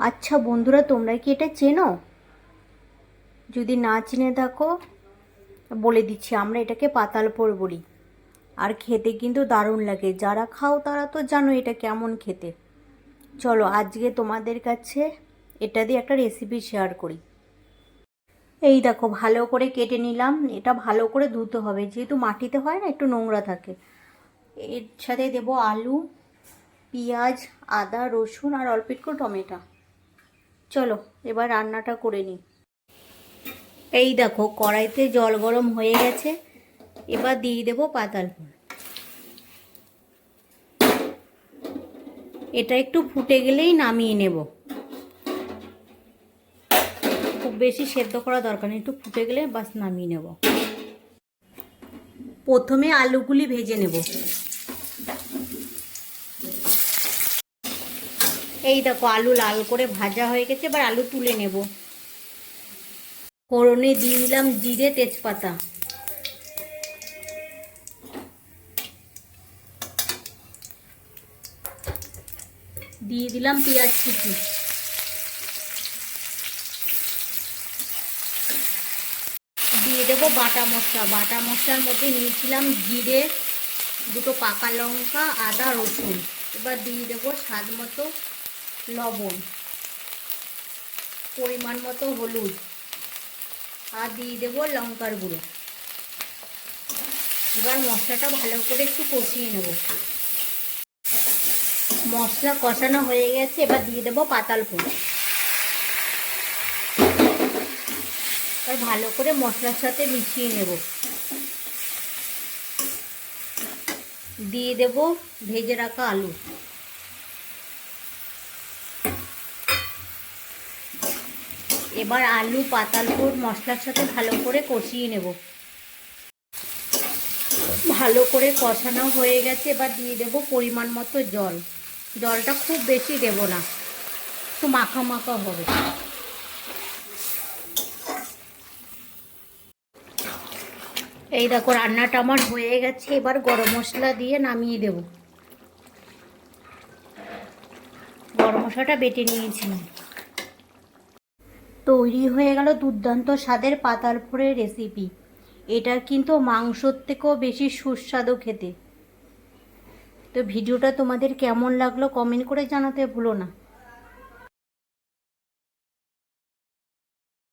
আচ্ছা বন্ধুরা, তোমরা কি এটা চেনো? যদি না চিনে থাকো বলে দিচ্ছি, আমরা এটাকে পাতালপোর বলি। আর খেতে কিন্তু দারুণ লাগে। যারা খাও তারা তো জানো এটা কেমন খেতে। চলো আজকে তোমাদের কাছে এটা দিয়ে একটা রেসিপি শেয়ার করি। এই দেখো, ভালো করে কেটে নিলাম। এটা ভালো করে ধুতে হবে, যেহেতু মাটিতে হয় না, একটু নোংরা থাকে। এর সাথে দেবো আলু, পেঁয়াজ, আদা, রসুন আর অল্প একটু টমেটো। চলো এবার রান্নাটা করে নিই। এই দেখো, কড়াইতে জল গরম হয়ে গেছে। এবার দিয়ে দেবো পাতালপুর। এটা একটু ফুটে গেলেই নামিয়ে নেব। খুব বেশি সেদ্ধ করা দরকার নেই, একটু ফুটে গেলে বাস নামিয়ে নেব। প্রথমে আলুগুলি ভেজে নেব। এই দেখো, আলু লাল করে ভাজা হয়ে গেছে। এবার আলু তুলে নেব। ফোড়নে দিয়ে দিলাম জিরে, তেজপাতা। দিয়ে দিলাম পেঁয়াজ কুচি। দিয়ে দেবো বাটা মশলা। বাটা মশলার মধ্যে নিয়েছিলাম জিরে, দুটো পাকা লঙ্কা, আদা, রসুন। এবার দিয়ে দেবো স্বাদ মতো লবণ, পরিমাণ মতো হলুদ, আর দিয়ে দেবো লঙ্কার গুঁড়ো। এবার মশলাটা ভালো করে একটু কষিয়ে নেব। মশলা কষানো হয়ে গেছে, এবার দিয়ে দেবো পাতালপুর। এবার ভালো করে মশলার সাথে মিশিয়ে নেব। দিয়ে দেব ভেজে রাখা আলু। এবার আলু, পাতালপুর মশলার সাথে ভালো করে কষিয়ে নেব। ভালো করে কষানো হয়ে গেছে, এবার দিয়ে দেব পরিমাণ মতো জল। জলটা খুব বেশি দেব না, একটু মাখা মাখা হবে। এই দেখো, রান্নাটা আমার হয়ে গেছে। এবার গরম মশলা দিয়ে নামিয়ে দেব। গরম মশলাটা বেটে নিয়েছিলাম। তৈরি হয়ে গেল দুর্দান্ত স্বাদের পাতালপুরের রেসিপি। এটা কিন্তু মাংসর থেকেও বেশি সুস্বাদু খেতে। তো ভিডিওটা তোমাদের কেমন লাগলো কমেন্ট করে জানাতে ভুলো না।